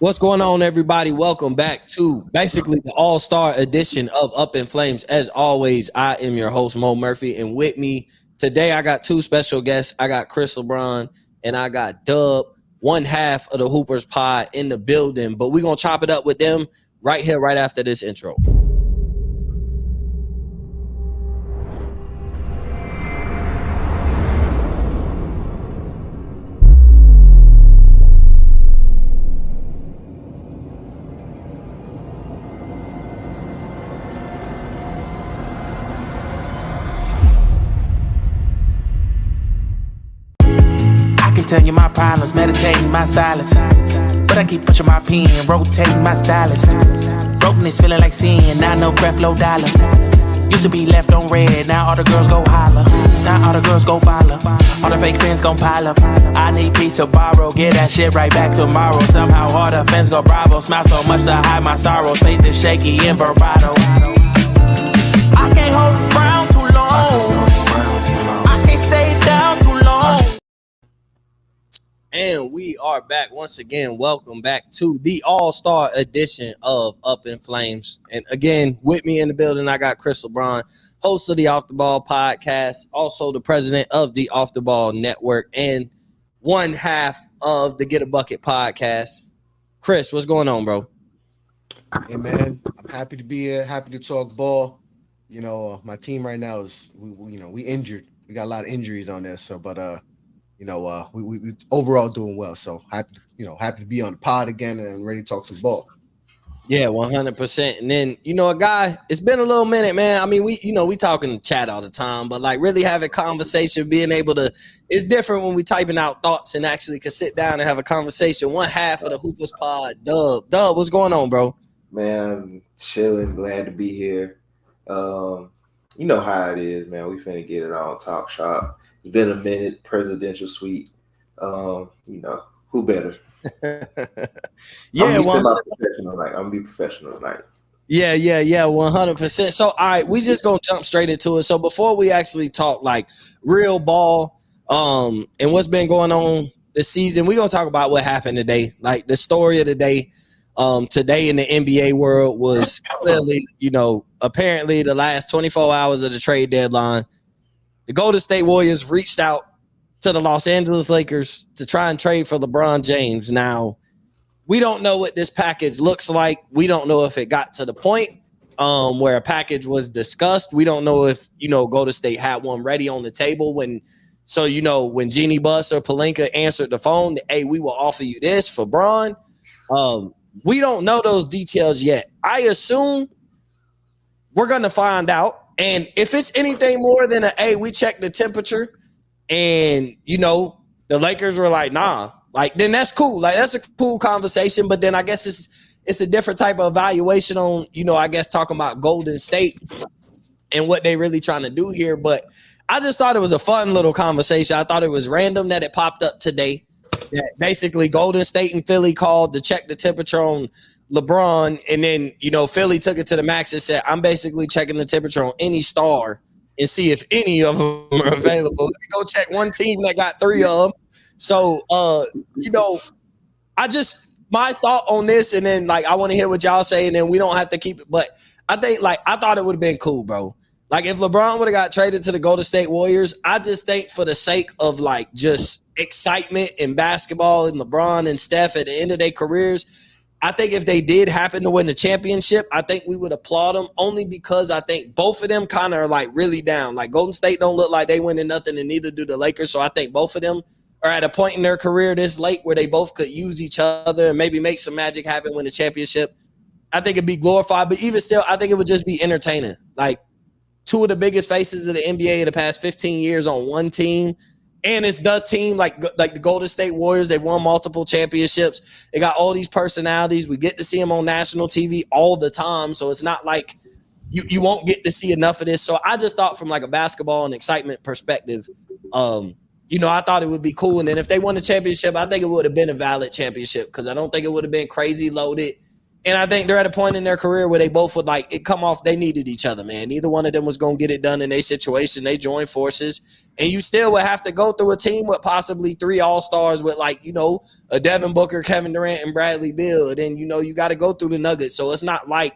What's going on, everybody? Welcome back to basically the all-star edition of Up in Flames. As always, I am your host, Mo Murphy, and with me today, I got two special guests. I got Chris LeBron and I got Dub, one half of the Hoopers Pod in the building. But we're going to chop it up with them right here, right after this intro. Tell you my problems, meditating my silence. But I keep pushing my pen, rotating my stylus. Brokenness feeling like sin, now no breath, low dollar. Used to be left on red, now all the girls go holler. Now all the girls go follow. All the fake fans gon' pile up. I need peace to borrow, get that shit right back tomorrow. Somehow all the fans go bravo. Smile so much to hide my sorrow. Faith is shaky in vibrato. I can't hold a frown too long. I can't stay down too long. And we are back once again. Welcome back to the all-star edition of Up in Flames. And again, with me in the building, I got Chris LeBron, host of the Off the Ball podcast, also the president of the Off the Ball network, and one half of the Get a Bucket podcast. Chris, what's going on, bro? Hey, man, I'm happy to be here. Happy to talk ball. You know, my team right now is, we injured. We got a lot of injuries on there. So, but, we overall doing well. So happy to be on the pod again and ready to talk some ball. Yeah, 100%. And then, a guy, it's been a little minute, man. I mean, we talking chat all the time, but like really having conversation, being able to, it's different when we typing out thoughts and actually could sit down and have a conversation. One half of the Hoopers Pod, Dub, what's going on, bro? Man, I'm chilling, glad to be here. You know how it is, man. We finna get it on Talk Shop. It's been a minute, presidential suite. Who better? Yeah, I'm gonna be professional tonight. Yeah, 100%. So, all right, we just gonna jump straight into it. So, before we actually talk like real ball, and what's been going on this season, we gonna talk about what happened today. Like the story of the day, today in the NBA world was clearly, apparently the last 24 hours of the trade deadline. The Golden State Warriors reached out to the Los Angeles Lakers to try and trade for LeBron James. Now, we don't know what this package looks like. We don't know if it got to the point where a package was discussed. We don't know if, Golden State had one ready on the table when Jeannie Buss or Pelinka answered the phone, hey, we will offer you this for Bron. We don't know those details yet. I assume we're going to find out. And if it's anything more than we checked the temperature and, the Lakers were like, nah, like, then that's cool. Like, that's a cool conversation. But then I guess it's a different type of evaluation on, I guess talking about Golden State and what they really trying to do here. But I just thought it was a fun little conversation. I thought it was random that it popped up today. That basically Golden State and Philly called to check the temperature on LeBron, and then Philly took it to the max and said, I'm basically checking the temperature on any star and see if any of them are available. Let me go check one team that got three of them. So my thought on this, and then like I want to hear what y'all say, and then we don't have to keep it, but I think I thought it would have been cool, bro. Like if LeBron would have got traded to the Golden State Warriors, I just think for the sake of like just excitement in basketball and LeBron and Steph at the end of their careers, I think if they did happen to win the championship, I think we would applaud them only because I think both of them kind of are like really down. Like Golden State don't look like they winning nothing, and neither do the Lakers. So I think both of them are at a point in their career this late where they both could use each other and maybe make some magic happen, win the championship. I think it'd be glorified, but even still, I think it would just be entertaining. Like two of the biggest faces of the NBA in the past 15 years on one team. And it's the team like the Golden State Warriors. They've won multiple championships. They got all these personalities. We get to see them on national TV all the time. So it's not like you won't get to see enough of this. So I just thought from like a basketball and excitement perspective, I thought it would be cool. And then if they won the championship, I think it would have been a valid championship because I don't think it would have been crazy loaded. And I think they're at a point in their career where they both would like it come off. They needed each other, man. Neither one of them was going to get it done in their situation. They joined forces, and you still would have to go through a team with possibly 3 all-stars with like, a Devin Booker, Kevin Durant, and Bradley Beal. And then, you got to go through the Nuggets. So it's not like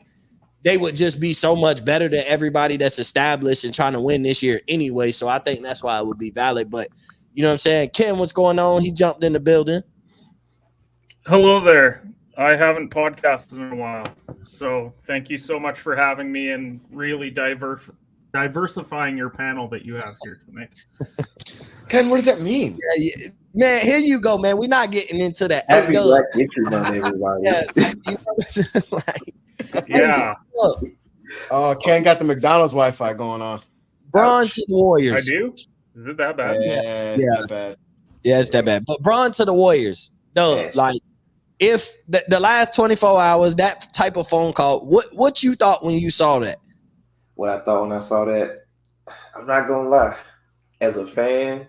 they would just be so much better than everybody that's established and trying to win this year anyway. So I think that's why it would be valid. But you know what I'm saying? Ken, what's going on? He jumped in the building. Hello there. I haven't podcasted in a while, so thank you so much for having me and really diversifying your panel that you have here tonight. Ken, what does that mean? Yeah, man, here you go, man. We're not getting into that. Happy Black History Month, everybody. Yeah. Oh, Ken got the McDonald's Wi-Fi going on. Bron to the Warriors. I do? Is it that bad? Yeah, it's that bad. Yeah, it's that bad. But Bron to the Warriors. No, like if the last 24 hours, that type of phone call, what you thought when you saw that? What I thought when I saw that, I'm not gonna lie. As a fan,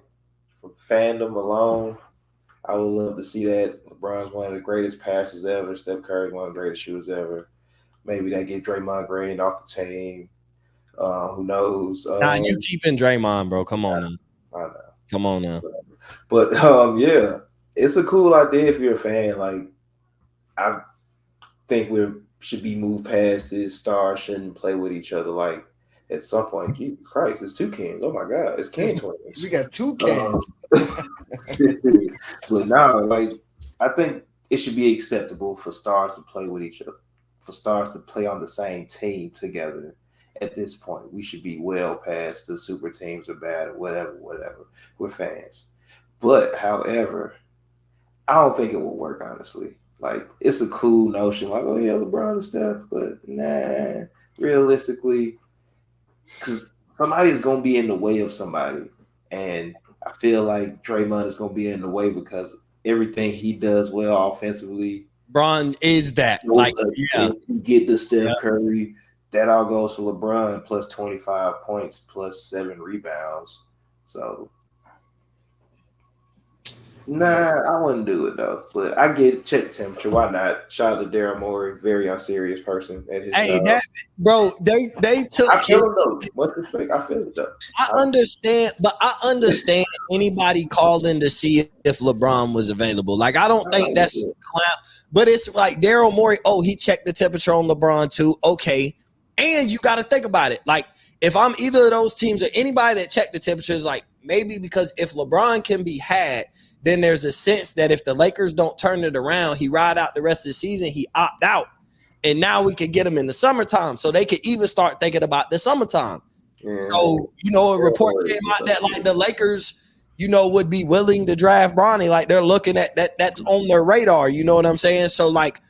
from fandom alone, I would love to see that. LeBron's one of the greatest passers ever. Steph Curry's one of the greatest shooters ever. Maybe that get Draymond Green off the team. Who knows? Nah, you keeping Draymond, bro. Come on now. I know. Come on now. But yeah, it's a cool idea if you're a fan. Like, I think we should be moved past this. Stars shouldn't play with each other. Like, at some point, Jesus Christ, it's 2 Kens. Oh my God, it's Ken twins. We got 2 Kens. But now, like, I think it should be acceptable for stars to play with each other, for stars to play on the same team together. At this point, we should be well past the super teams are bad or whatever. We're fans. But, however, I don't think it will work, honestly. Like, it's a cool notion, like, oh, yeah, LeBron and Steph, but nah, realistically, because somebody's going to be in the way of somebody. And I feel like Draymond is going to be in the way because everything he does well offensively. Bron is that. Like, yeah. You get the Steph Curry, that all goes to LeBron plus 25 points plus 7 rebounds. So, nah, I wouldn't do it though. But I get check temperature. Why not? Shout out to Daryl Morey, very unserious person. At his hey, bro, they took. I feel it though. Much respect. I feel it though. I understand anybody calling to see if LeBron was available. Like, I don't think that's clown. But it's like Daryl Morey. Oh, he checked the temperature on LeBron too. Okay, and you got to think about it. Like, if I'm either of those teams or anybody that checked the temperature is like maybe because if LeBron can be had. Then there's a sense that if the Lakers don't turn it around, he ride out the rest of the season, he opt out. And now we could get him in the summertime. So they could even start thinking about the summertime. Yeah. So, a report came out that like the Lakers, would be willing to draft Bronny. Like they're looking at that. That's on their radar. You know what I'm saying? So like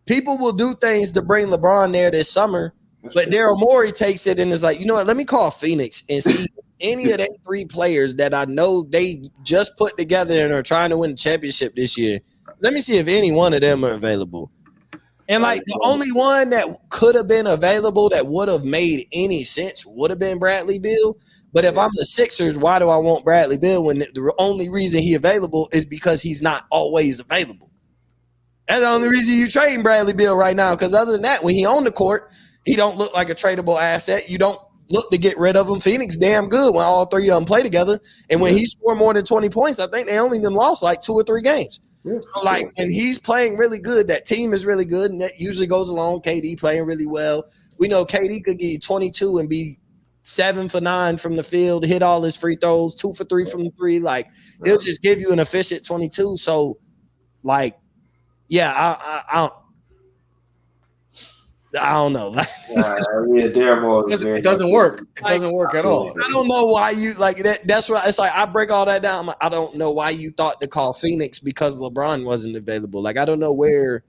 people will do things to bring LeBron there this summer. But Daryl Morey takes it and is like, you know what? Let me call Phoenix and see any of those 3 players that I know they just put together and are trying to win the championship this year. Let me see if any one of them are available. And like the only one that could have been available that would have made any sense would have been Bradley Beal. But if I'm the Sixers, why do I want Bradley Beal when the only reason he's available is because he's not always available? That's the only reason you trading Bradley Beal right now. Because other than that, when he on the court, he don't look like a tradable asset. You don't look to get rid of him. Phoenix damn good when all 3 of them play together. And when he scored more than 20 points, I think they only then lost like 2 or 3 games. Yeah. So like when he's playing really good, that team is really good, and that usually goes along. KD playing really well. We know KD could get 22 and be 7 for 9 from the field, hit all his free throws, 2 for 3 from the 3. Like he'll just give you an efficient 22. So like, yeah, I don't know. Daryl Morey. It doesn't work. It doesn't work at all. I don't know why you like that. That's why it's like I break all that down. I don't know why you thought to call Phoenix because LeBron wasn't available. Like I don't know where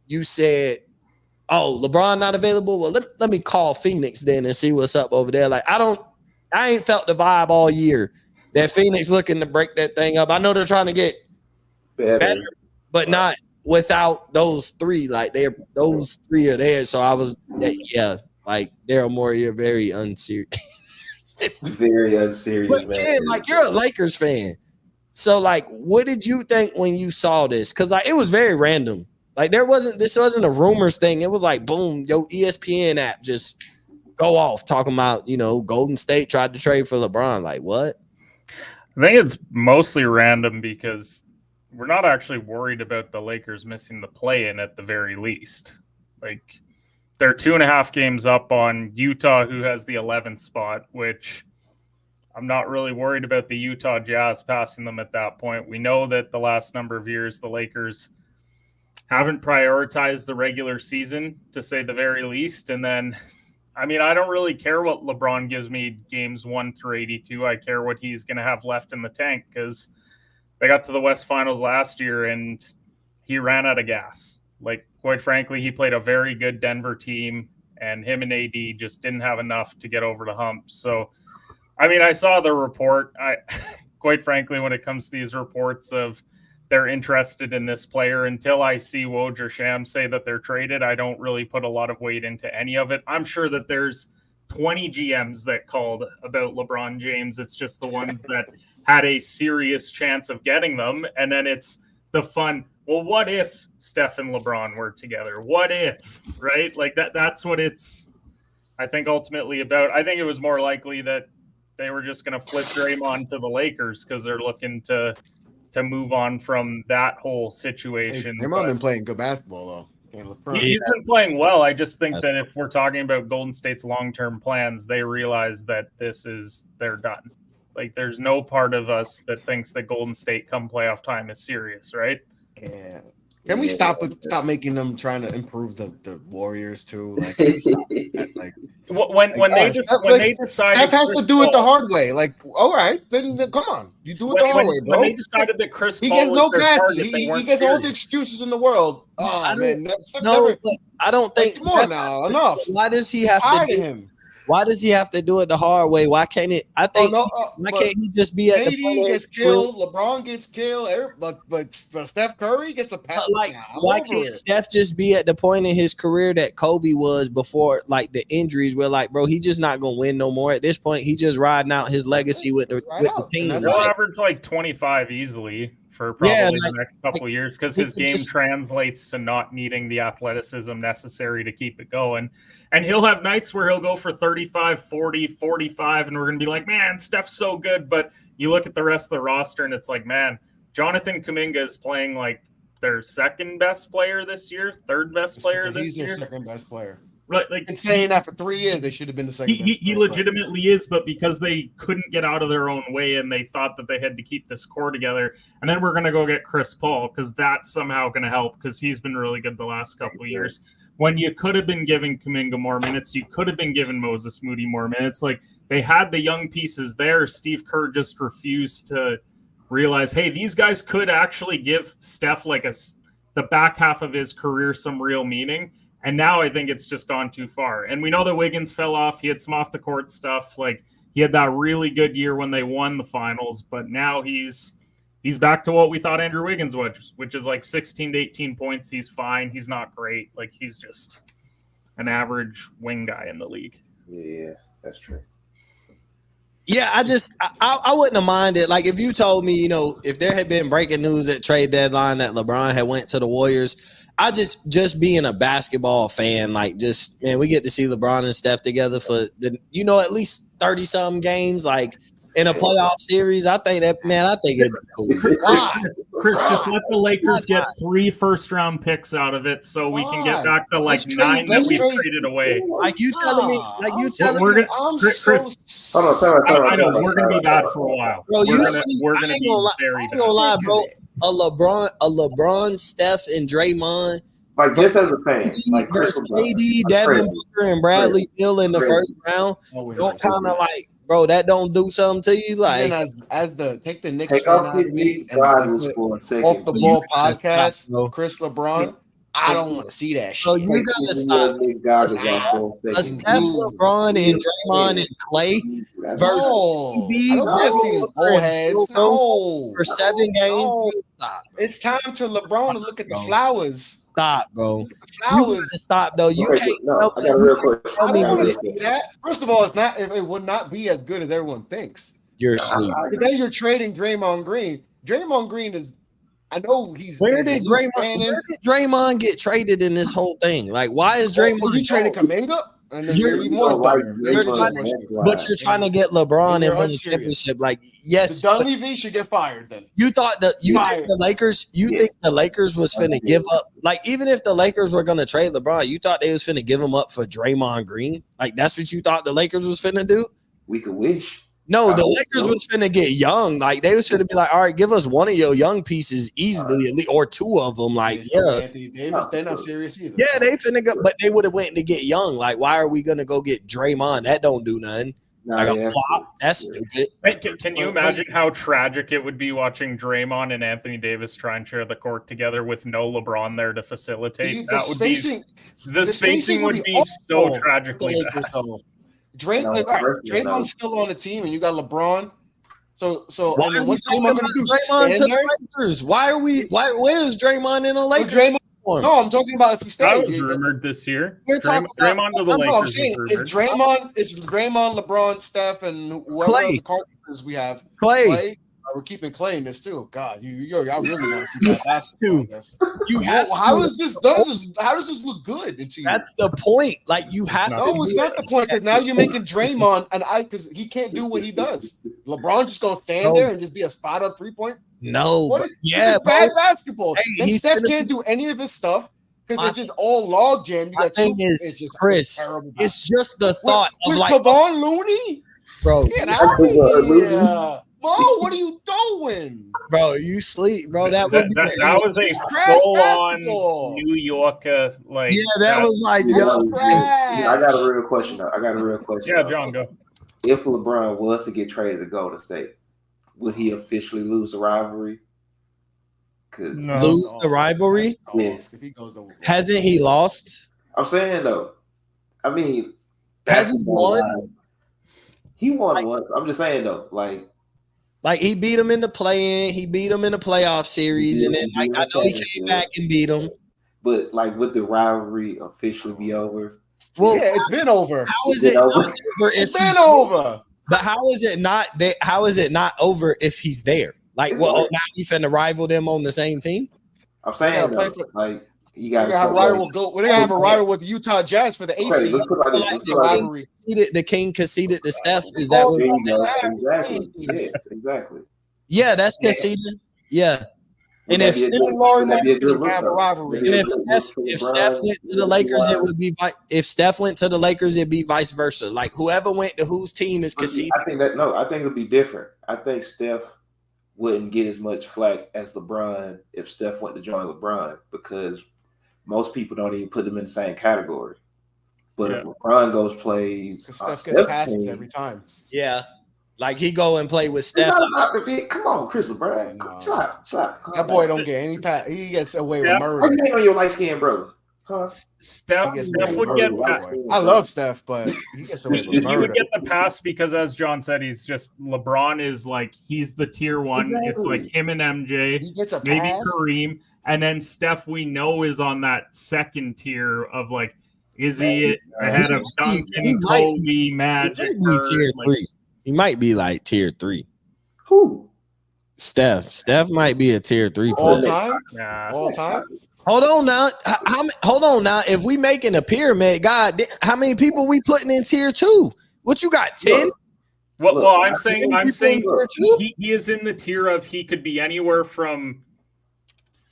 you said, "Oh, LeBron not available." Well, let me call Phoenix then and see what's up over there. Like I ain't felt the vibe all year that Phoenix looking to break that thing up. I know they're trying to get better but not without those 3. Like those 3 are there. So I was, like Daryl Morey, you're very unserious. It's very unserious, man. Ken, like you're a Lakers fan. So like, what did you think when you saw this? Because like it was very random. Like this wasn't a rumors thing. It was like boom, yo, ESPN app just go off talking about, Golden State tried to trade for LeBron. Like what? I think it's mostly random because we're not actually worried about the Lakers missing the play-in at the very least. Like they're 2.5 games up on Utah, who has the 11th spot, which I'm not really worried about the Utah Jazz passing them at that point. We know that the last number of years, the Lakers haven't prioritized the regular season, to say the very least. And then, I mean, I don't really care what LeBron gives me games 1 through 82. I care what he's going to have left in the tank, because they got to the West Finals last year and he ran out of gas. Like, quite frankly, he played a very good Denver team, and him and AD just didn't have enough to get over the hump. So, I mean, I saw the report. Quite frankly, when it comes to these reports of they're interested in this player, until I see Woj or Sham say that they're traded, I don't really put a lot of weight into any of it. I'm sure that there's 20 GMs that called about LeBron James. It's just the ones that had a serious chance of getting them. And then it's the fun, well, what if Steph and LeBron were together? What if, right? Like that's what it's, I think, ultimately about. I think it was more likely that they were just going to flip Draymond to the Lakers because they're looking to move on from that whole situation. Draymond been playing good basketball, though. He's been playing well. I just think that if we're talking about Golden State's long-term plans, they realize that they're done. Like, there's no part of us that thinks that Golden State come playoff time is serious, right? Yeah. Can we stop making them trying to improve the Warriors too? Like, when they decide, Steph has to do it the hard way. Like, all right, then come on, you do it the hard way, bro. When they decided that Chris Paul gets no passes, he gets all the excuses in the world. Oh man, I don't think. Come on now, enough. Why does he have to do him? Why does he have to do it the hard way? Why can't it? I think why can't he just be at the point? Gets killed, LeBron gets killed, but Steph Curry gets a pass. Like, why can't Steph just be at the point in his career that Kobe was before, like the injuries? Where like, bro, he just not gonna win no more at this point. He just riding out his legacy with the team. He'll average like 25 easily for probably the next couple of years, because his game translates to not needing the athleticism necessary to keep it going. And he'll have nights where he'll go for 35, 40, 45, and we're going to be like, man, Steph's so good. But you look at the rest of the roster, and it's like, man, Jonathan Kuminga is playing like their second best player this year, third best player this year. He's their second best player. Right, like, and saying that for 3 years, they should have been the second. He legitimately is, but because they couldn't get out of their own way and they thought that they had to keep this core together, and then we're going to go get Chris Paul because that's somehow going to help, because he's been really good the last couple of years. When you could have been giving Kuminga more minutes, you could have been giving Moses Moody more minutes. Like, they had the young pieces there. Steve Kerr just refused to realize, hey, these guys could actually give Steph like the back half of his career some real meaning. And now I think it's just gone too far. And we know that Wiggins fell off. He had some off the court stuff. Like, he had that really good year when they won the finals, but now he's back to what we thought Andrew Wiggins was, which is like 16 to 18 points. He's fine. He's not great. Like, he's just an average wing guy in the league. Yeah, that's true. Yeah, I wouldn't have minded. Like, if you told me, if there had been breaking news at trade deadline that LeBron had went to the Warriors, I just being a basketball fan, like, just, man, we get to see LeBron and Steph together for at least 30-something games, like, in a playoff series. I think it'd be cool. Chris, just let the Lakers get 3 first-round picks out of it, so we can get back to like 9 that we traded away. Like, you telling me, Chris, hold on, I know we're gonna be bad for a while. Bro, we're gonna be very bad. Lie, bro. A LeBron, Steph, and Draymond. Like, just as a fan, like KD, Devin Booker, and Bradley Beal in the first round. Don't kind of like, bro, that don't do something to you. Like, as the take the Knicks off the ball podcast, Chris LeBron. I don't want to see that shit. So you gotta stop. A Steph, LeBron, and Draymond and Clay versus old heads. No, for 7 games. Stop. It's time to LeBron to look at the flowers. Stop, bro. Flowers. Stop, though. You can't. No, I got a real question. I don't want to see that. First of all, it would not be as good as everyone thinks. You're asleep. Then you're trading Draymond Green. Draymond Green is I know he's. Where he's did Draymond get traded in this whole thing? Like, why is Draymond? Oh, you traded Kaminga, and then you're even more dumber. But you're trying to get LeBron and win a unserious. championship. Like, yes, Dunleavy should get fired. Then you thought that think the Lakers. Think the Lakers was finna give up. Like, even if the Lakers were gonna trade LeBron, you thought they was finna give him up for Draymond Green. Like, that's what you thought the Lakers was finna do. We could wish. No, the Lakers was finna get young. Like, they was finna be like, all right, give us one of your young pieces easily, at least, or two of them. Like, Anthony Davis, they're not serious either. Yeah, they finna go, but they would have went to get young. Like, why are we gonna go get Draymond? That don't do nothing. Like a flop. That's stupid. Can you imagine how tragic it would be watching Draymond and Anthony Davis try and share the court together with no LeBron there to facilitate? The spacing would be so tragically bad. Draymond's still on the team, and you got LeBron. So why are we talking about Draymond to the Lakers? Where is Draymond in the Lakers? No, I'm talking about if he stays. That was rumored this year. Draymond to the Lakers. It's Draymond, LeBron, Steph, and whoever the Carpenters we have. Clay. We're keeping Clay in this too. God, y'all really want to see that basketball. How does this look good to you? That's the point. Like, you have to. No, it's not the point, because now you're making Draymond because he can't do what he does. LeBron just gonna stand there and just be a spot up 3-point. No, this is bad basketball. Hey, Steph can't do any of his stuff because it's just all log jam. You got it's just Chris. It's just the thought of like Kevon Looney, bro. Get out of here. Mo, what are you doing? Bro, you sleep, bro. That was a full-on New Yorker, like. Yeah, that was like, I got a real question, though. Yeah, John, go. If LeBron was to get traded to Golden State, would he officially lose the rivalry? Lose the rivalry? Yes. If he goes to hasn't he lost? I'm saying, though. I mean, has he won? He won one. I'm just saying, though, like he beat him in the play-in, he beat him in the playoff series, and then I know he came back and beat him. But would the rivalry officially be over? Well, yeah, it's been over. How is it not over? It's been over. But how is it not? How is it not over if he's there? Like, now you finna rival them on the same team? I'm saying, you got to have a rival. We're gonna have a rival with the Utah Jazz for the AC. Rivalry. The King conceded to Steph. Is that what? Exactly. Yeah, that's conceded. Yeah. And if Steph went to the Lakers, it would be. If Steph went to the Lakers, it'd be vice versa. Like, whoever went to whose team is conceded. I think it would be different. I think Steph wouldn't get as much flack as LeBron if Steph went to join LeBron, because most people don't even put them in the same category. But if LeBron plays, Steph gets passes every time. Yeah. Like, he go and play with Steph. Come on, Chris LeBron. Stop. That boy don't get any pass. He gets away with murder. What do you think on your light-skinned brother? Steph would get past. I love Steph, but he gets away with murder. He would get the pass because, as John said, he's just LeBron is like he's the tier one. Exactly. It's like him and MJ. He gets a maybe pass. Kareem, and then Steph we know is on that second tier of like, is he ahead of Duncan, Kobe, Magic? He might be like tier 3. Who? Steph. Steph might be a tier 3 all player. time. Nah. All time. Hold on now. Hold on now. If we making a pyramid, God, how many people we putting in tier 2? What you got? 10? Well, I'm saying he is in the tier of he could be anywhere from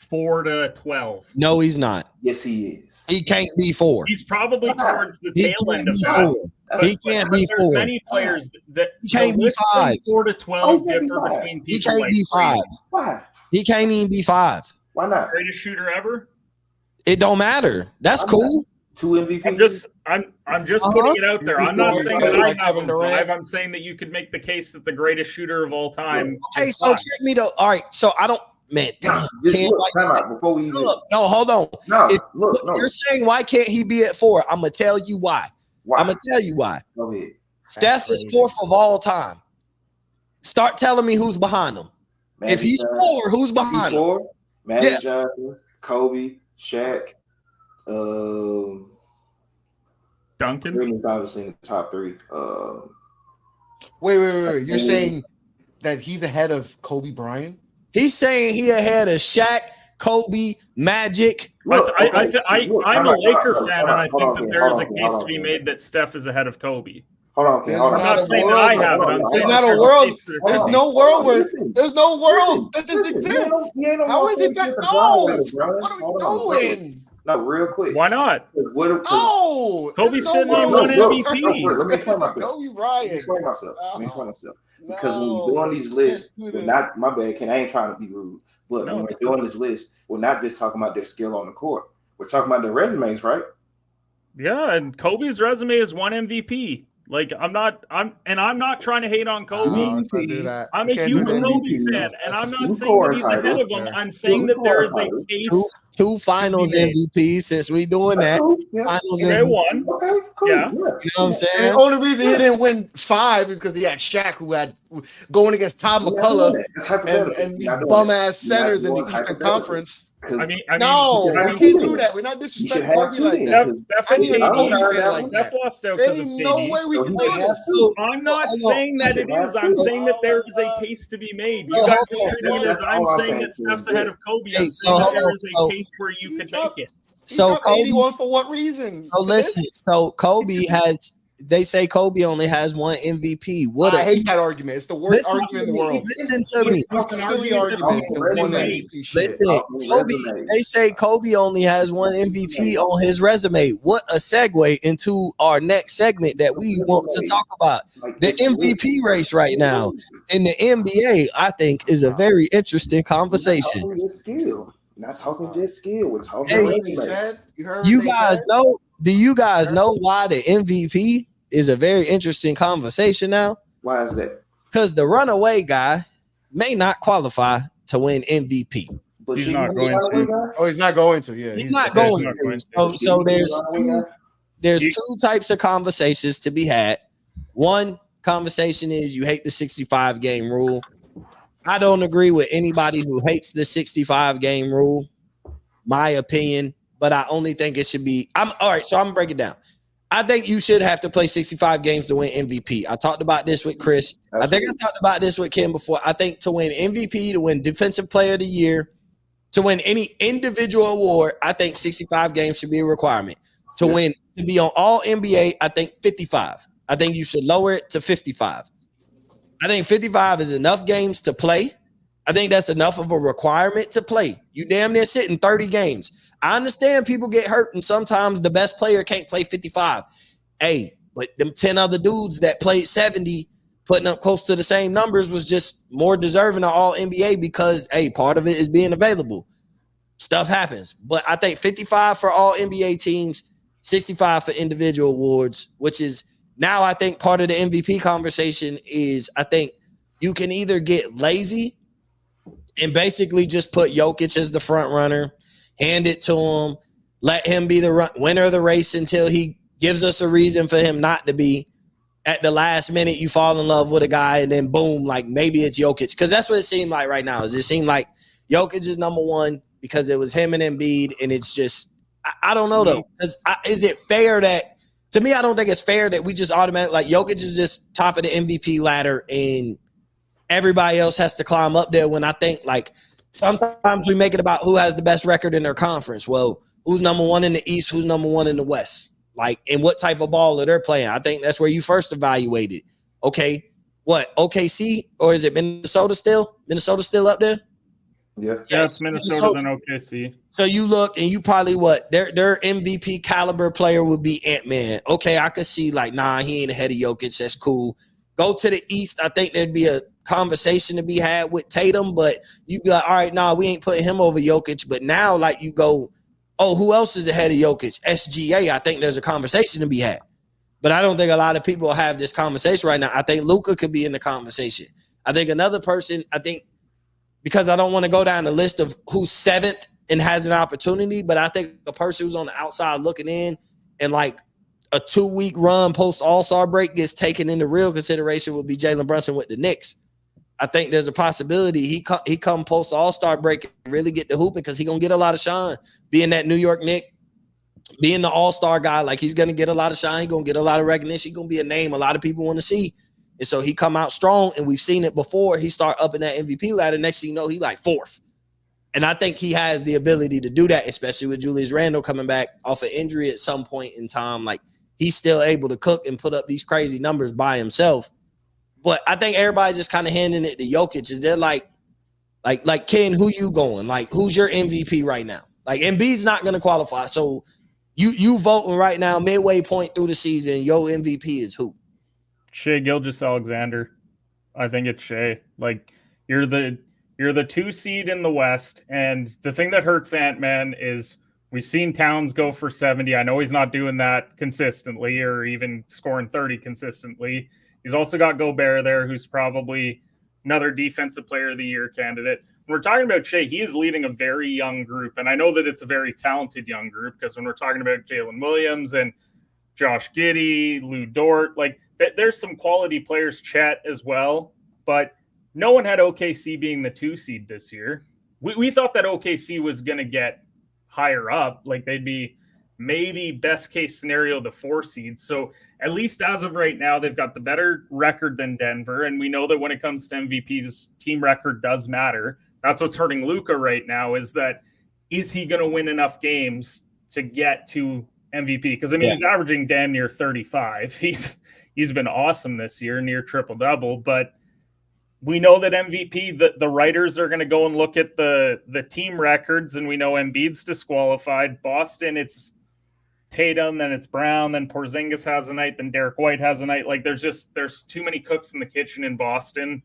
4 to 12. No, he's not. Yes, he is. He can't be 4. He's probably towards the tail end of that. He can't be 4. Many players that he can't be 5. 4 to 12 differ between people. He can't be 5. Why? He can't even be 5. Why not? Greatest shooter ever. It don't matter. That's cool. 2 MVP. I'm just putting it out there. I'm not saying that I have him 5. I'm saying that you could make the case that the greatest shooter of all time. Okay, so check me though. All right, so I don't. Man, damn. Before we no, hold on. No, you're saying why can't he be at 4? I'm gonna tell you why. I'm gonna tell you why. Go ahead. Steph is 4th of all time. Start telling me who's behind him. If he's 4, who's behind him? Magic Johnson, Kobe, Shaq, Duncan. Green obviously in the top 3. Wait. You're saying that he's ahead of Kobe Bryant? He's saying he ahead of Shaq, Kobe, Magic. I'm a Laker fan, and I think that there is a case to be made that Steph is ahead of Kobe. Hold on, Ken. There's I'm not saying that I have it. I'm There's saying not that a world. there's There's no world where there's no world that doesn't exist. How is it that? No. What are we doing? No, real quick. Why not? No. Kobe's There's sitting no on world. one MVP. Let me explain myself. Kobe Let me Bryant. explain myself. Because when you're doing these lists, we're not, my bad, Ken, I ain't trying to be rude, but when we're doing this list, we're not just talking about their skill on the court. We're talking about their resumes, right? Yeah, and Kobe's resume is one MVP. Like I'm not trying to hate on Kobe. I'm a huge Kobe fan, and I'm not saying that he's ahead of him. I'm saying that there is a case. Two finals MVPs since we doing that. Finals MVP. Okay, cool. Yeah. You know what I'm saying? And the only reason he didn't win 5 is because he had Shaq, who had going against Todd McCullough and these bum ass centers in the Eastern Conference. I mean, no, we can't do that. We're not disrespecting Kobe like that. Steph lost out because of KD. No way we can do this. I'm not saying that it is. I'm saying that there is a case to be made. You guys are treating it as I'm saying that Steph's ahead of Kobe. I'm saying that there is a case where you could make it. So Kobe 81 for what reason? So listen, so Kobe has. They say Kobe only has one MVP. I hate that argument. It's the worst argument in the world. Listen to me. It's a silly argument. One MVP shit. Listen, Kobe. They say Kobe only has one MVP on his resume. What a segue into our next segment that we want to talk about. The MVP race right now in the NBA, I think, is a very interesting conversation. Not talking just skill. We're talking. You guys know? Do you guys know why the MVP is a very interesting conversation now? Why is that? Because the runaway guy may not qualify to win MVP. But he's not going to. Oh, he's not going to. Yeah, he's not going to. So there's two types of conversations to be had. One conversation is you hate the 65 game rule. I don't agree with anybody who hates the 65 game rule. My opinion. But I only think it should be. All right, so I'm gonna break it down. I think you should have to play 65 games to win MVP. I talked about this with Chris. Absolutely. I think I talked about this with Kim before. I think to win MVP, to win Defensive Player of the Year, to win any individual award, I think 65 games should be a requirement. To win, to be on All NBA, I think 55. I think you should lower it to 55. I think 55 is enough games to play. I think that's enough of a requirement to play. You damn near sitting 30 games. I understand people get hurt, and sometimes the best player can't play 55. Hey, but them 10 other dudes that played 70, putting up close to the same numbers, was just more deserving of All NBA because, hey, part of it is being available. Stuff happens. But I think 55 for All NBA teams, 65 for individual awards, which is now I think part of the MVP conversation is I think you can either get lazy and basically just put Jokic as the front runner, hand it to him, let him be the winner of the race until he gives us a reason for him not to be. At the last minute, you fall in love with a guy, and then boom, like maybe it's Jokic. Because that's what it seemed like right now. Is it seemed like Jokic is number one because it was him and Embiid, and it's just I don't know though. Is it fair that to me? I don't think it's fair that we just automatically like Jokic is just top of the MVP ladder, and everybody else has to climb up there. When I think like sometimes we make it about who has the best record in their conference. Well, who's number one in the East? Who's number one in the West? Like, and what type of ball that they're playing. I think that's where you first evaluate it. Okay, what, OKC? Or is it Minnesota still? Minnesota still up there? Yeah. Yeah, it's Minnesota than OKC. So you look and you probably their MVP caliber player would be Ant-Man. Okay, I could see like, nah, he ain't ahead of Jokic. That's cool. Go to the East. I think there'd be a conversation to be had with Tatum, but you'd be like, all right, nah, we ain't putting him over Jokic. But now, like, you go, oh, who else is ahead of Jokic? SGA, I think there's a conversation to be had. But I don't think a lot of people have this conversation right now. I think Luka could be in the conversation. I think another person, because I don't want to go down the list of who's seventh and has an opportunity, but I think a person who's on the outside looking in and like a 2-week run post All-Star break gets taken into real consideration would be Jalen Brunson with the Knicks. I think there's a possibility he come post All-Star break and really get the hooping because he's going to get a lot of shine. Being that New York Knick, being the All-Star guy, like he's going to get a lot of shine. He's going to get a lot of recognition. He's going to be a name a lot of people want to see. And so he come out strong, and we've seen it before. He start up in that MVP ladder. Next thing you know, he like 4th. And I think he has the ability to do that, especially with Julius Randle coming back off an injury at some point in time. Like, he's still able to cook and put up these crazy numbers by himself. But I think everybody just kind of handing it to Jokic. Is they're like Ken, who you going? Like, who's your MVP right now? Like, Embiid's not going to qualify. So you voting right now, midway point through the season, your MVP is who? Shai Gilgeous-Alexander. I think it's Shai. Like, you're the 2 seed in the West, and the thing that hurts Ant-Man is we've seen Towns go for 70. I know he's not doing that consistently or even scoring 30 consistently. He's also got Gobert there, who's probably another defensive player of the year candidate. When we're talking about Shai, he is leading a very young group, and I know that it's a very talented young group because when we're talking about Jalen Williams and Josh Giddey, Lou Dort, like there's some quality players, Chet as well, but no one had OKC being the 2 seed this year. We thought that OKC was going to get higher up, like they'd be maybe best case scenario the 4 seed. So at least as of right now, they've got the better record than Denver, and we know that when it comes to MVPs, team record does matter. That's what's hurting Luka right now, is he going to win enough games to get to MVP? Because I mean, he's averaging damn near 35. He's been awesome this year, near triple-double, but we know that MVP, the writers are going to go and look at the team records, and we know Embiid's disqualified. Boston, it's Tatum, then it's Brown, then Porzingis has a night, then Derek White has a night. Like, there's too many cooks in the kitchen in Boston.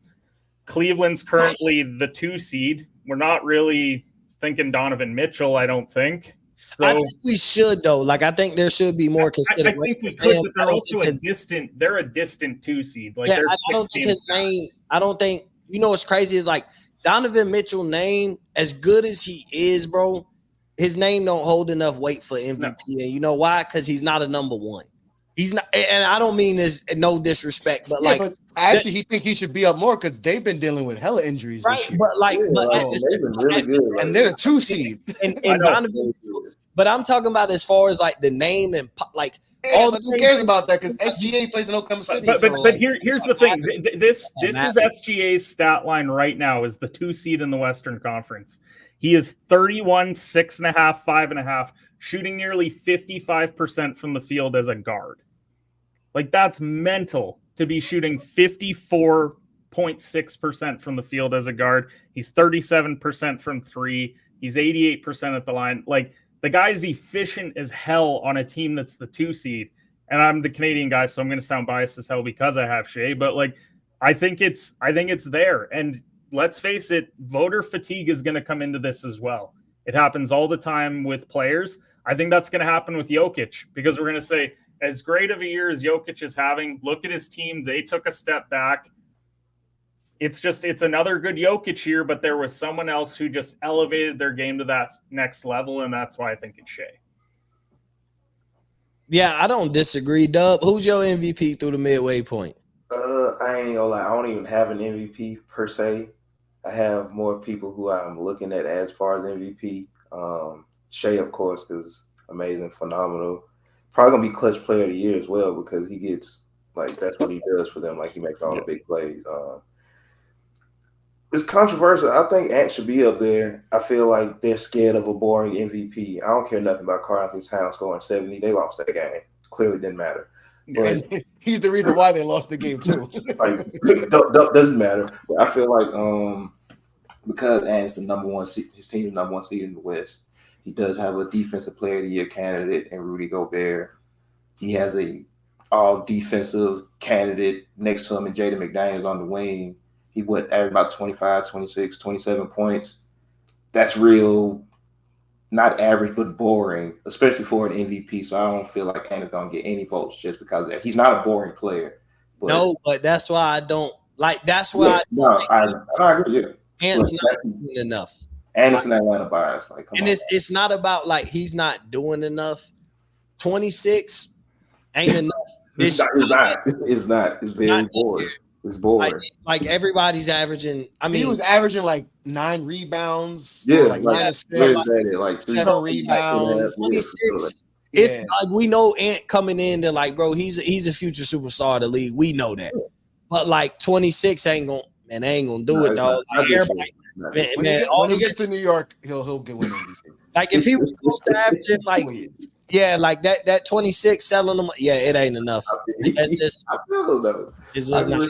Cleveland's currently the 2 seed. We're not really thinking Donovan Mitchell, I don't think. So I think we should, though. Like, I think there should be more consideration. I think we could, but they're also a distant 2 seed. Like, yeah, I don't think his name. I don't think, what's crazy is, like, Donovan Mitchell name, as good as he is, bro, his name don't hold enough weight for MVP. No. And you know why? Because he's not a number 1. He's not, and I don't mean this no disrespect, but like, but actually, he think he should be up more because they've been dealing with hella injuries, right? This year. But like, and they're a 2 seed, and Donovan. But I'm talking about as far as like the name and like all the who cares about that because SGA plays in Oklahoma City. But here's the thing: this is SGA's stat line right now is the 2 seed in the Western Conference. He is 31, 6.5, 5.5, shooting nearly 55% from the field as a guard. Like, that's mental to be shooting 54.6% from the field as a guard. He's 37% from 3. He's 88% at the line. Like, the guy's efficient as hell on a team that's the 2 seed. And I'm the Canadian guy, so I'm going to sound biased as hell because I have Shai. But like, I think it's there. And let's face it, voter fatigue is going to come into this as well. It happens all the time with players. I think that's going to happen with Jokic because we're going to say, as great of a year as Jokic is having, look at his team. They took a step back. It's another good Jokic year, but there was someone else who just elevated their game to that next level, and that's why I think it's Shai. Yeah, I don't disagree. Dub, who's your MVP through the midway point? I ain't gonna lie. I don't even have an MVP per se. I have more people who I'm looking at as far as MVP. Shai, of course, because amazing, phenomenal. Probably gonna be clutch player of the year as well because he gets that's what he does for them. Like, he makes all the big plays. It's controversial. I think Ant should be up there. I feel like they're scared of a boring MVP. I don't care nothing about Karl-Anthony Towns scoring 70. They lost that game. Clearly didn't matter. But he's the reason why they lost the game too. Doesn't matter. But I feel like because Ant's the number 1 seed, his team's number 1 seed in the West. He does have a defensive player of the year candidate in Rudy Gobert. He has a all defensive candidate next to him, and Jaden McDaniels on the wing. He would average about 25, 26, 27 points. That's real, not average, but boring, especially for an MVP. So I don't feel like Ant is going to get any votes just because of that. He's not a boring player. But no, but that's why I don't like. That's why I agree. Yeah, Ant's not doing enough. Anderson Atlanta bias. And it's not about like he's not doing enough. 26 ain't enough. It's not. It's very boring. It's boring. Like everybody's averaging. I mean, he was averaging like 9 rebounds. Yeah, like 9 assists, 7 rebounds. 26. It's like we know Ant coming in. They're like, bro, he's a future superstar of the league. We know that. but like 26 ain't gonna do it, dog. Like everybody, man, when he gets to New York, he'll get one. Like if he was close to averaging, like like that 26 selling them, it ain't enough. That's just I feel though. It's just not.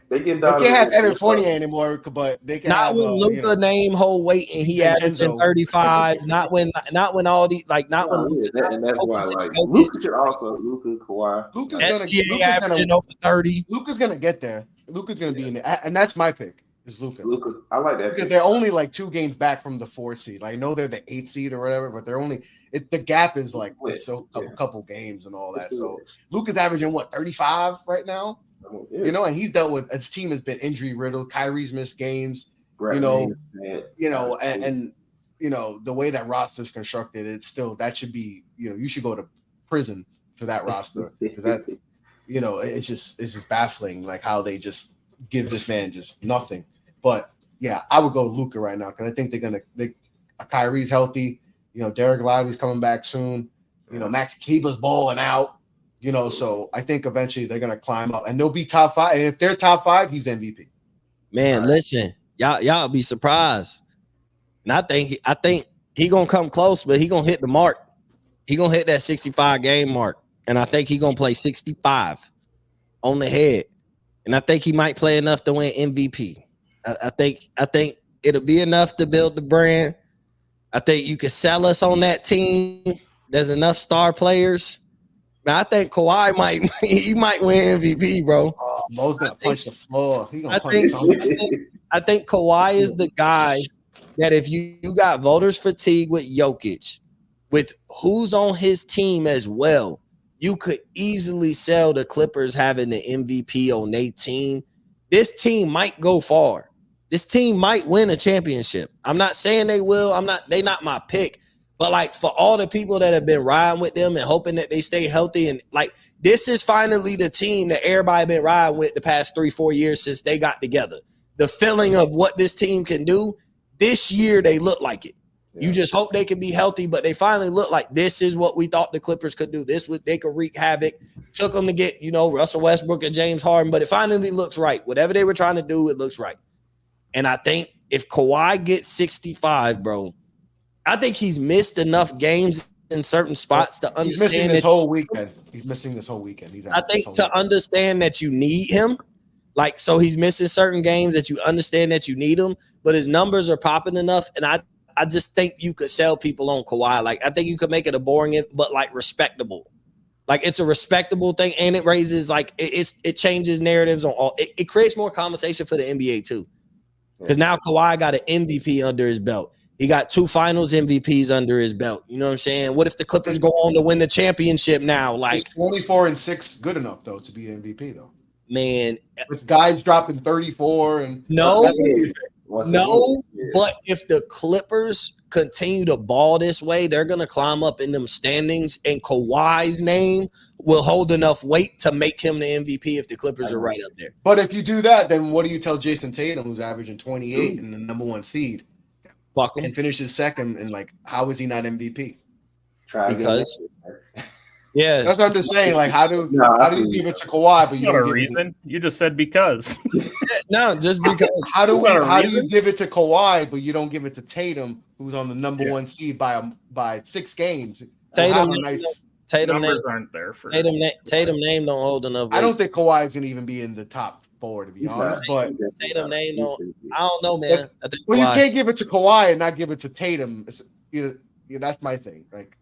They can't have Evan Fournier anymore, but they can not have when Luka name hold weight and he averaging 35. Not when all these when Luka. And that's why Luka should also Kawhi. SGA averaging over 30. Luka's gonna get there. Luka's gonna be in it, and that's my pick. Is Luka. I like that because they're only like 2 games back from the 4 seed. Like, I know they're the 8 seed or whatever, but they're only the gap is like it's a couple games and all that. So Luka's averaging 35 right now. And he's dealt with his team has been injury riddled. Kyrie's missed games. And the way that roster's constructed, it's still that should be you should go to prison for that roster because that it's just baffling like how they just give this man just nothing. But yeah, I would go Luka right now because I think Kyrie's healthy. Derek Lively's coming back soon. Max Kleber's balling out. So I think eventually they're gonna climb up and they'll be top 5. And if they're top 5, he's MVP. Man, listen, y'all be surprised. And I think he gonna come close, but he gonna hit the mark. He gonna hit that 65 game mark, and I think he gonna play 65 on the head. And I think he might play enough to win MVP. I think it'll be enough to build the brand. I think you can sell us on that team. There's enough star players. Now, I think Kawhi might win MVP, bro. Mo's gonna punch the floor. He gonna punch something. I think Kawhi is the guy that if you got voters fatigue with Jokic, with who's on his team as well, you could easily sell the Clippers having the MVP on their team. This team might go far. This team might win a championship. I'm not saying they will. They not my pick. But like for all the people that have been riding with them and hoping that they stay healthy, and like this is finally the team that everybody been riding with the past 3-4 years since they got together. The feeling of what this team can do this year, they look like it. You just hope they can be healthy, but they finally look like this is what we thought the Clippers could do. They could wreak havoc. Took them to get Russell Westbrook and James Harden, but it finally looks right. Whatever they were trying to do, it looks right. And I think if Kawhi gets 65, bro, I think he's missed enough games in certain spots to understand. He's missing this whole weekend. He's missing this whole weekend. I think to understand that you need him, like, so he's missing certain games that you understand that you need him, but his numbers are popping enough. And I just think you could sell people on Kawhi. Like, I think you could make it a boring, but like respectable. Like, it's a respectable thing, and it raises it changes narratives on all. It creates more conversation for the NBA too, because now Kawhi got an MVP under his belt. He got 2 Finals MVPs under his belt. You know what I'm saying? What if the Clippers go on to win the championship now? Like, is 24-6 good enough though to be MVP though? Man, with guys dropping 34 and no. But if the Clippers continue to ball this way, they're gonna climb up in them standings, and Kawhi's name will hold enough weight to make him the MVP if the Clippers are right up there. But if you do that, then what do you tell Jason Tatum, who's averaging 28 and the number 1 seed? Fuck him. And finishes second, and like, how is he not MVP? Because that's what I'm just saying. Like, how do you give it to Kawhi, but you don't give a reason? You just said because. No, just because. How do you give it to Kawhi, but you don't give it to Tatum, who's on the number 1 seed by 6 games? Tatum numbers aren't there for Tatum name don't hold enough weight. I don't think Kawhi is gonna even be in the top 4 to be honest, but Tatum name I don't know, man. You can't give it to Kawhi and not give it to Tatum. That's my thing. Like,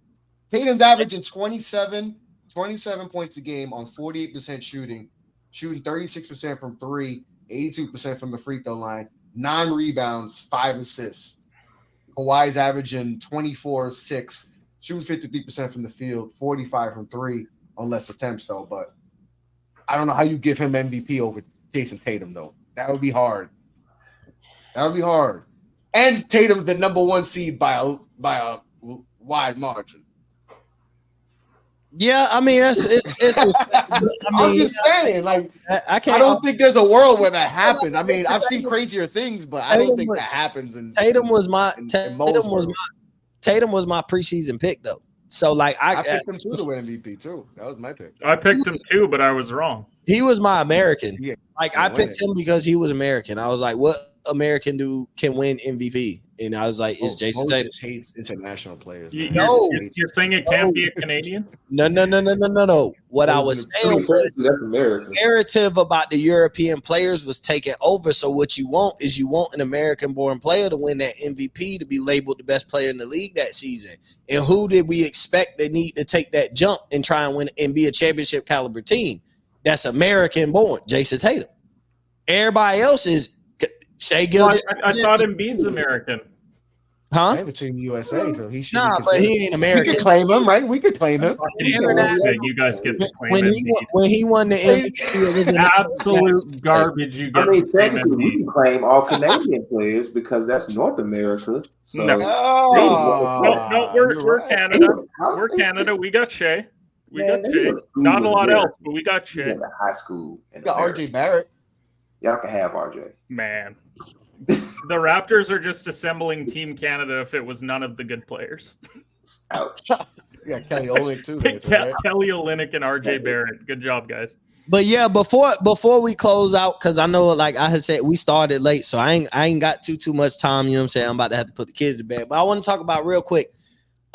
Tatum's averaging 27 points a game on 48% shooting 36% from 3, 82% from the free throw line, 9 rebounds, 5 assists. Kawhi's averaging 24-6, shooting 53% from the field, 45 from 3 on less attempts though. But I don't know how you give him MVP over Jason Tatum though. That would be hard. And Tatum's the number 1 seed by a wide margin. Yeah, I mean it's I'm just saying, like, I don't think there's a world where that happens. I mean, I've seen crazier things, but I don't think that happens. Tatum was my preseason pick though. So like I picked him too to win MVP too. That was my pick. I picked him too, but I was wrong. He was my American. Yeah, Like I picked him because he was American. I was like, what American can win MVP? And I was like, it's Jason Tatum. Just hates international players. You're saying it can't be a Canadian? No. What I was saying was the narrative about the European players was taken over. So what you want is an American-born player to win that MVP, to be labeled the best player in the league that season. And who did we expect they need to take that jump and try and win and be a championship caliber team? That's American-born, Jason Tatum. Everybody else is Shai Gilgeous. I thought Embiid's American. Huh? I have a team USA, so he should. But he ain't American. We could claim him, right? We could claim him. You guys get to claim when he won the MVP. Absolute garbage. You get. I mean, technically, we can claim all Canadian players because that's North America. So. No, we're Canada. We're Canada. We got Shea. We got Shea. Not a lot else, but we got Shea. High school. We got RJ Barrett. Y'all can have RJ. Man. The Raptors are just assembling Team Canada if it was none of the good players. Ouch. Yeah, Kelly Olynyk too. Kelly Olynyk and RJ Barrett. Good job, guys. But yeah, before we close out, because I know, like I had said, we started late, so I ain't got too much time. You know what I'm saying? I'm about to have to put the kids to bed. But I want to talk about real quick.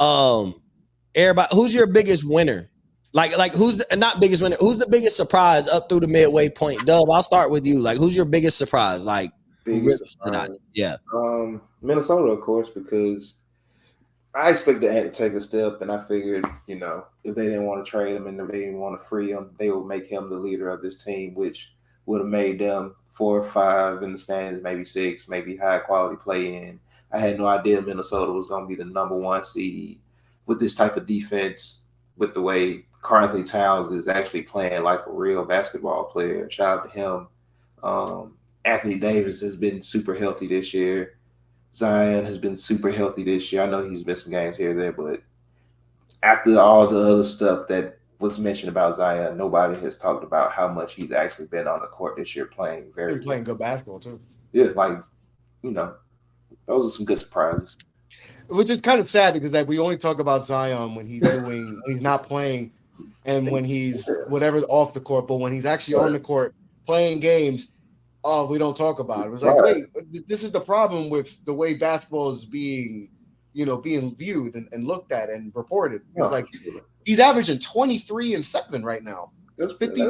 Everybody, who's your biggest winner? Like who's not biggest winner? Who's the biggest surprise up through the midway point? Dub, I'll start with you. Like, who's your biggest surprise? Like, yeah. Minnesota, of course, because I expected to take a step, and I figured, if they didn't want to trade him and if they didn't want to free him, they would make him the leader of this team, which would have made them 4 or 5 in the stands, maybe 6, maybe high quality play in. I had no idea Minnesota was going to be the number 1 seed with this type of defense, with the way Karl-Anthony Towns is actually playing like a real basketball player. Shout out to him. Anthony Davis has been super healthy this year. Zion has been super healthy this year. I know he's missed some games here and there, but after all the other stuff that was mentioned about Zion, nobody has talked about how much he's actually been on the court this year playing playing good basketball too. Yeah, those are some good surprises. Which is kind of sad because we only talk about Zion when he's not playing and when he's whatever off the court, but when he's actually on the court playing games, we don't talk about it. It's like, wait, this is the problem with the way basketball is being viewed and looked at and reported. It's like he's averaging 23 and 7 right now. That's 50.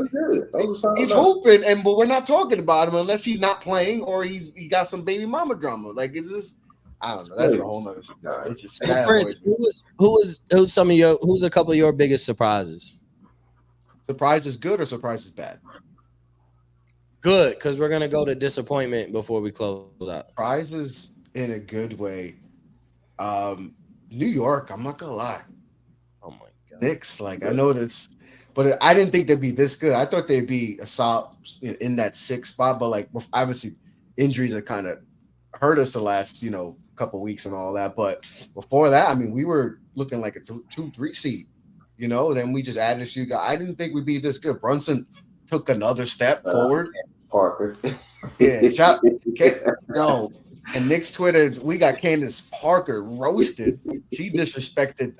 He's hooping, but we're not talking about him unless he's not playing or he got some baby mama drama. Like, is this? I don't know. That's a whole nother story. It's just sad. Chris, who's a couple of your biggest surprises? Surprise is good or surprise is bad? Good, because we're gonna go to disappointment before we close out. Surprises in a good way. New York, I'm not gonna lie. Oh my god. Knicks, I know that's, but I didn't think they'd be this good. I thought they'd be a solid in that 6th spot, but obviously injuries have kind of hurt us the last couple weeks and all that. But before that, I mean, we were looking like a 2-3 seed. Then we just added a few guys. I didn't think we'd be this good. Brunson took another step forward. Parker. Yeah. And Nick's Twitter, we got Candace Parker roasted. She disrespected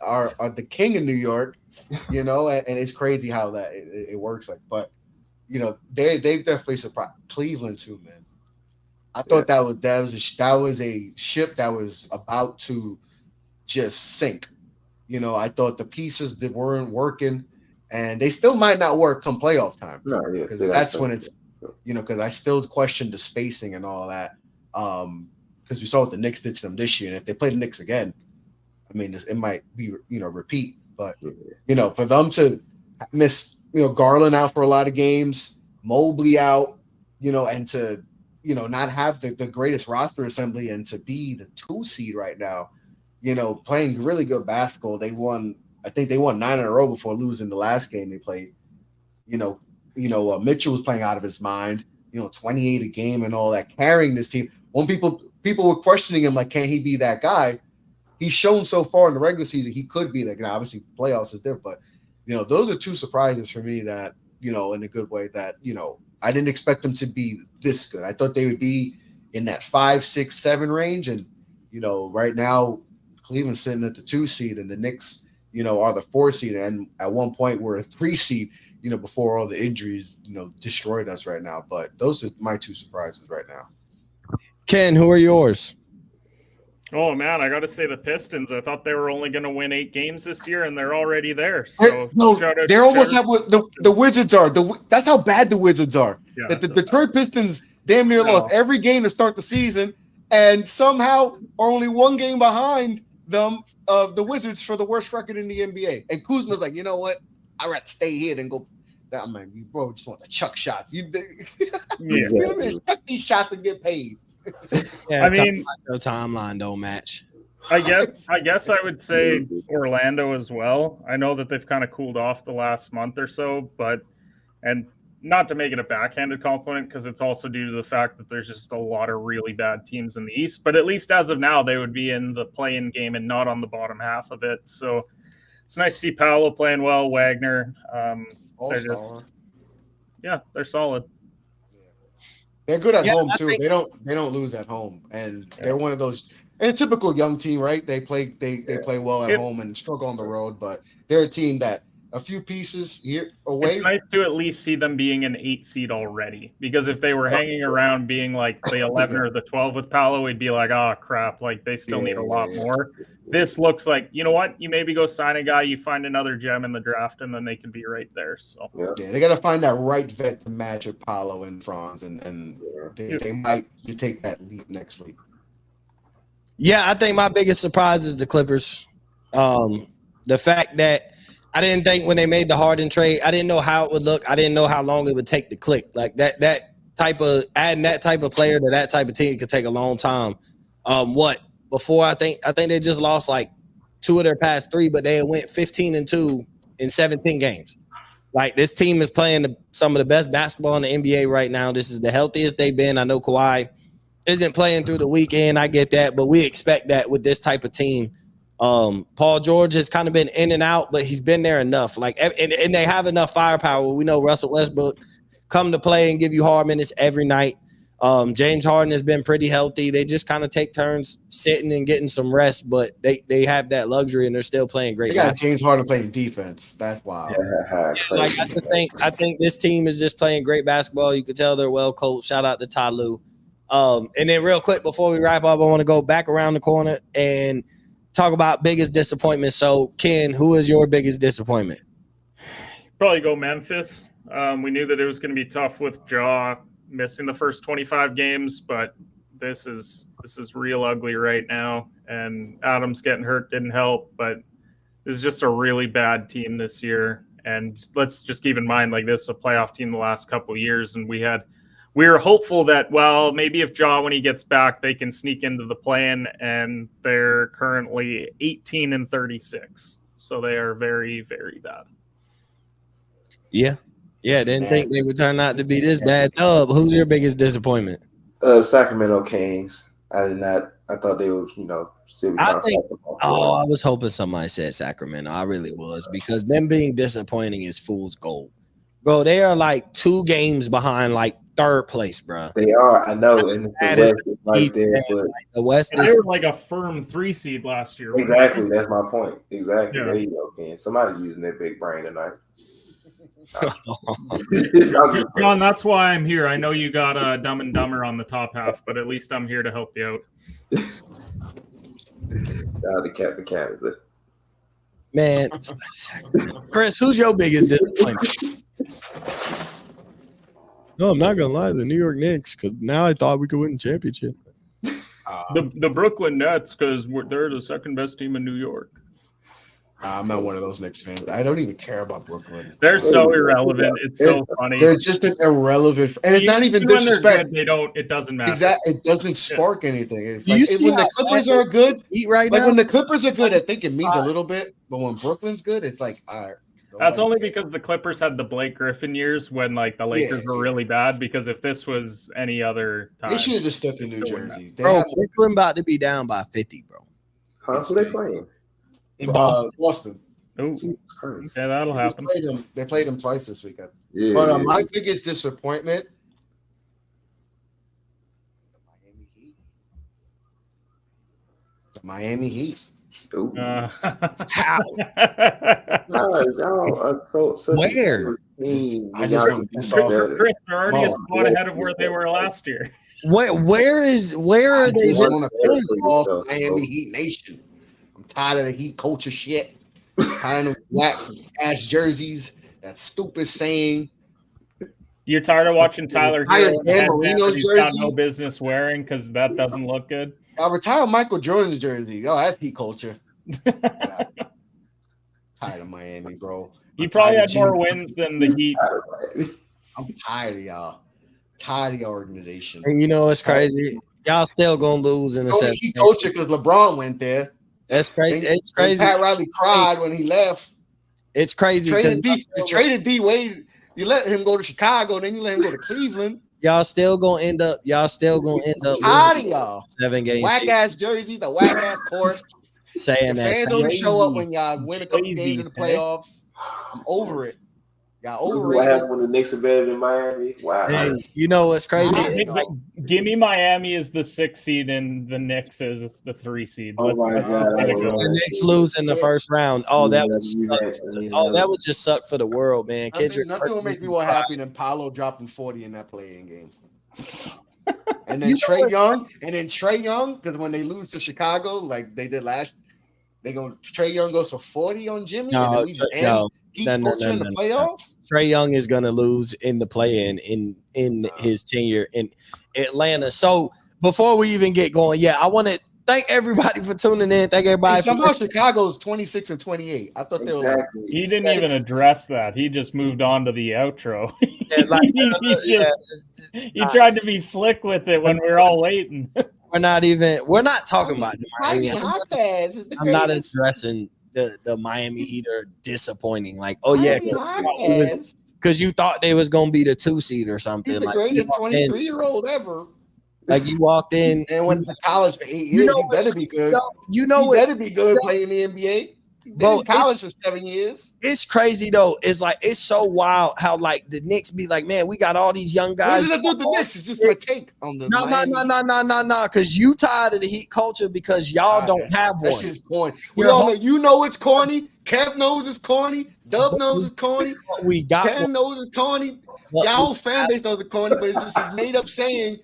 the king of New York, and it's crazy how that it works. But they've definitely surprised Cleveland too, man. I thought that was a ship that was about to just sink. I thought the pieces that weren't working, and they still might not work come playoff time. Because that's when it's, because I still question the spacing and all that. Because we saw what the Knicks did to them this year, and if they play the Knicks again, I mean, it might be repeat. But for them to miss Garland out for a lot of games, Mobley out, and to not have the greatest roster assembly and to be the 2 seed right now, playing really good basketball. I think they won 9 in a row before losing the last game they played. Mitchell was playing out of his mind, 28 a game and all that, carrying this team. When people were questioning him, like, can he be that guy? He's shown so far in the regular season he could be that guy. Obviously, playoffs is different, but those are 2 surprises for me that in a good way that I didn't expect them to be this good. I thought they would be in that 5, 6, 7 range, and right now Cleveland's sitting at the 2 seed, and the Knicks, are the 4 seed, and at one point we're a 3 seed. Before all the injuries, destroyed us right now. But those are my 2 surprises right now. Ken, who are yours? Oh man, I got to say the Pistons. I thought they were only going to win 8 games this year, and they're already there. So they're almost at what the Wizards are. That's how bad the Wizards are. Yeah, that the Detroit Pistons damn near lost every game to start the season, and somehow are only 1 game behind them of the Wizards for the worst record in the NBA. And Kuzma's like, you know what? I'd rather stay here than go. I'm like, you bro, just want to chuck shots. Chuck these shots and get paid. Yeah, I mean, your timeline don't match. I guess I would say Orlando as well. I know that they've kind of cooled off the last month or so, and not to make it a backhanded compliment, because it's also due to the fact that there's just a lot of really bad teams in the East. But at least as of now, they would be in the play-in game and not on the bottom half of it. So it's nice to see Paolo playing well, Wagner. They're solid. They're good at home too. They don't lose at home, and they're one of those. And a typical young team, right? They play well at home and struggle on the road, but they're a team that a few pieces here away. It's nice to at least see them being an 8 seed already, because if they were hanging around being like the 11 or the 12 with Paolo, we'd be like, oh crap, like they still need a lot more. This looks like, you know what? You maybe go sign a guy, you find another gem in the draft, and then they can be right there. So they got to find that right vet to match with Paolo and Franz, and they might take that leap next week. Yeah, I think my biggest surprise is the Clippers. The fact that I didn't think when they made the Harden trade, I didn't know how it would look. I didn't know how long it would take to click. Like that type of adding that type of player to that type of team could take a long time. Before I think they just lost like 2 of their past 3, but they went 15-2 in 17 games. Like this team is playing some of the best basketball in the NBA right now. This is the healthiest they've been. I know Kawhi isn't playing through the weekend. I get that, but we expect that with this type of team. Paul George has kind of been in and out, but he's been there enough. Like, and they have enough firepower. We know Russell Westbrook come to play and give you hard minutes every night. James Harden has been pretty healthy. They just kind of take turns sitting and getting some rest, but they have that luxury and they're still playing great. They got James Harden playing defense. That's wild. I think this team is just playing great basketball. You can tell they're well coached. Shout out to Ty Lue. And then real quick before we wrap up, I want to go back around the corner and talk about biggest disappointment. So, Ken, who is your biggest disappointment? Probably go Memphis. We knew that it was going to be tough with Ja missing the first 25 games, but this is real ugly right now. And Adams getting hurt didn't help, but this is just a really bad team this year. And let's just keep in mind, like, this is a playoff team the last couple of years, and we were hopeful that, well, maybe if Ja, when he gets back, they can sneak into the play-in, and they're currently 18-36. So they are very, very bad. Yeah, didn't think they would turn out to be this bad. Who's your biggest disappointment? Sacramento Kings. I thought they would, still be I was hoping somebody said Sacramento. I really was, because them being disappointing is fool's gold. Bro, they are like 2 games behind like 3rd place, bro. They are, I know. And the West is right there. But the West they were like a firm 3 seed last year. Exactly. That's my point. Exactly. Yeah. There you go, Ken. Somebody using their big brain tonight. John, that's why I'm here. I know you got Dumb and Dumber on the top half, but at least I'm here to help you out. Shout out to Captain Canada. Man, Chris, who's your biggest disappointment? No, I'm not gonna lie, the New York Knicks, because now I thought we could win the championship. The Brooklyn Nets, because they're the second best team in New York. I'm not one of those Knicks fans. I don't even care about Brooklyn. They're so irrelevant. It's so funny. They're just irrelevant, and it's not even disrespect. It doesn't matter. Exactly. It doesn't spark anything. It's like when the Clippers are good, when the Clippers are good, I think it means a little bit. But when Brooklyn's good, it's like, all right. That's only because the Clippers had the Blake Griffin years when like the Lakers were really bad. Because if this was any other time, they should have just stuck in New Jersey. Bro, Brooklyn about to be down by 50, bro. Huh? Who they playing? In Boston. Boston. Oh, yeah, that'll happen. They played them twice this weekend. Yeah, but my biggest disappointment, the Miami Heat. Ooh. How? Where? I just want to piss off. Chris, they're already a spot ahead of where they were last year. Where are they? I want to piss off Miami Heat Nation. I'm tired of the Heat culture shit. Tired of black ass jerseys. That stupid saying. You're tired of watching Tyler Hero Dan Marino's he's got jersey? no business wearing because that doesn't look good. I retired Michael Jordan's jersey. Oh, that's Heat culture. Tired of Miami, bro. He probably had more wins than the Heat. I'm tired of y'all. Tired of your organization. And you know it's crazy. Y'all still gonna lose in the seventh. Heat culture because LeBron went there. That's crazy. It's crazy. Pat Riley cried when he left. It's crazy. Traded D Wade. You let him go to Chicago, then you let him go to Cleveland. Y'all still gonna end up. Tired of y'all. 7 games. Whack ass jerseys, the whack ass court. Saying that fans don't show up when y'all win a couple games in the playoffs. I'm over it. Y'all overrated. What happened when the Knicks are better than Miami? Wow. Hey, you know what's crazy? Give me Miami as the 6th seed and the Knicks as the 3 seed. Oh my God! The Knicks lose in the first round. Oh, that would just suck for the world, man. Nothing will make me more happy than Paolo dropping 40 in that play-in game. And then Trae Young, because when they lose to Chicago, like they did last, Trae Young goes for 40 on Jimmy. No, in the playoffs. Trae Young is gonna lose in the play-in in his tenure in Atlanta. So before we even get going, I want to thank everybody for tuning in. Thank everybody. Somehow Chicago's 26 and 28. I thought they were like, he didn't even address that. He just moved on to the outro. He tried to be slick with it when we were all waiting. We're not talking about the Miami. I'm not addressing the Miami Heat are disappointing. Like, because you thought they was gonna be the 2 seed or something. He's the greatest 23-year-old ever. Like you walked in and went to college for 8 years. You better be good. He better be good playing in the NBA. Bro, college for 7 years. It's crazy though. It's like it's so wild how like the Knicks be like, man, we got all these young guys. What does that do with the Knicks? It's just my take on the No. Because you tired of the Heat culture because y'all don't have one. That's just corny. You know it's corny. Kev knows it's corny. Dub knows it's corny. We got Ken knows it's corny. Y'all fan base knows it's corny, but it's just a made up saying.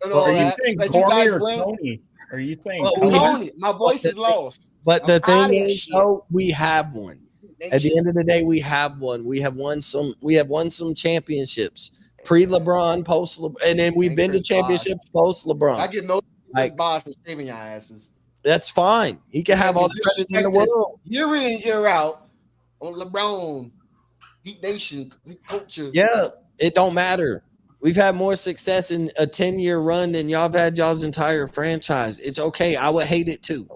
Are you saying corny or Tony? Are you saying Tony? My voice is lost. But the thing is, though, we have one. At the end of the day, we have one. We have won some championships. Pre-LeBron, post-LeBron, and then we've been to championships post-LeBron. I get no boss for saving your asses. That's fine. He can have all the credit in the world. Year in, year out on LeBron, Heat Nation, culture. Yeah, it don't matter. We've had more success in a 10-year run than y'all have had y'all's entire franchise. It's okay. I would hate it too.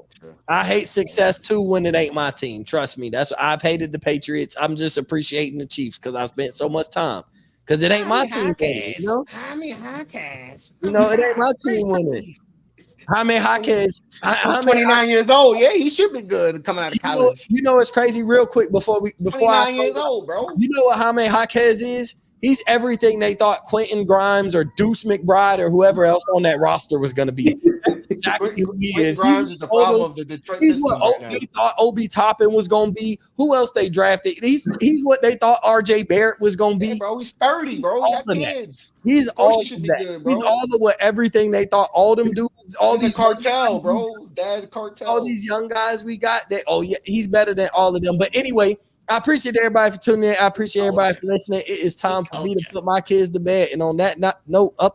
I hate success too when it ain't my team. Trust me. I've hated the Patriots. I'm just appreciating the Chiefs because I spent so much time. Because it ain't my team winning. You know, it ain't my team winning. Jaime Jaquez. He's 29 years old. Yeah, he should be good coming out of college. You know it's crazy. Real quick before 29 years old, bro. You know what Jaime Jaquez is? He's everything they thought Quentin Grimes or Deuce McBride or whoever else on that roster was going to be. That's exactly who he is. Grimes is the problem of the Detroit He's what they thought Obi Toppin was going to be. Who else they drafted? He's what they thought RJ Barrett was going to be. Yeah, bro, he's 30, bro. He got kids. He's all of that. Good, bro. He's all of what everything they thought. All them dudes, all these cartel, bro. Dad's cartel. All these young guys we got. He's better than all of them. But anyway. I appreciate everybody for tuning in. I appreciate everybody for listening. It is time for me to put my kids to bed. And on that note, up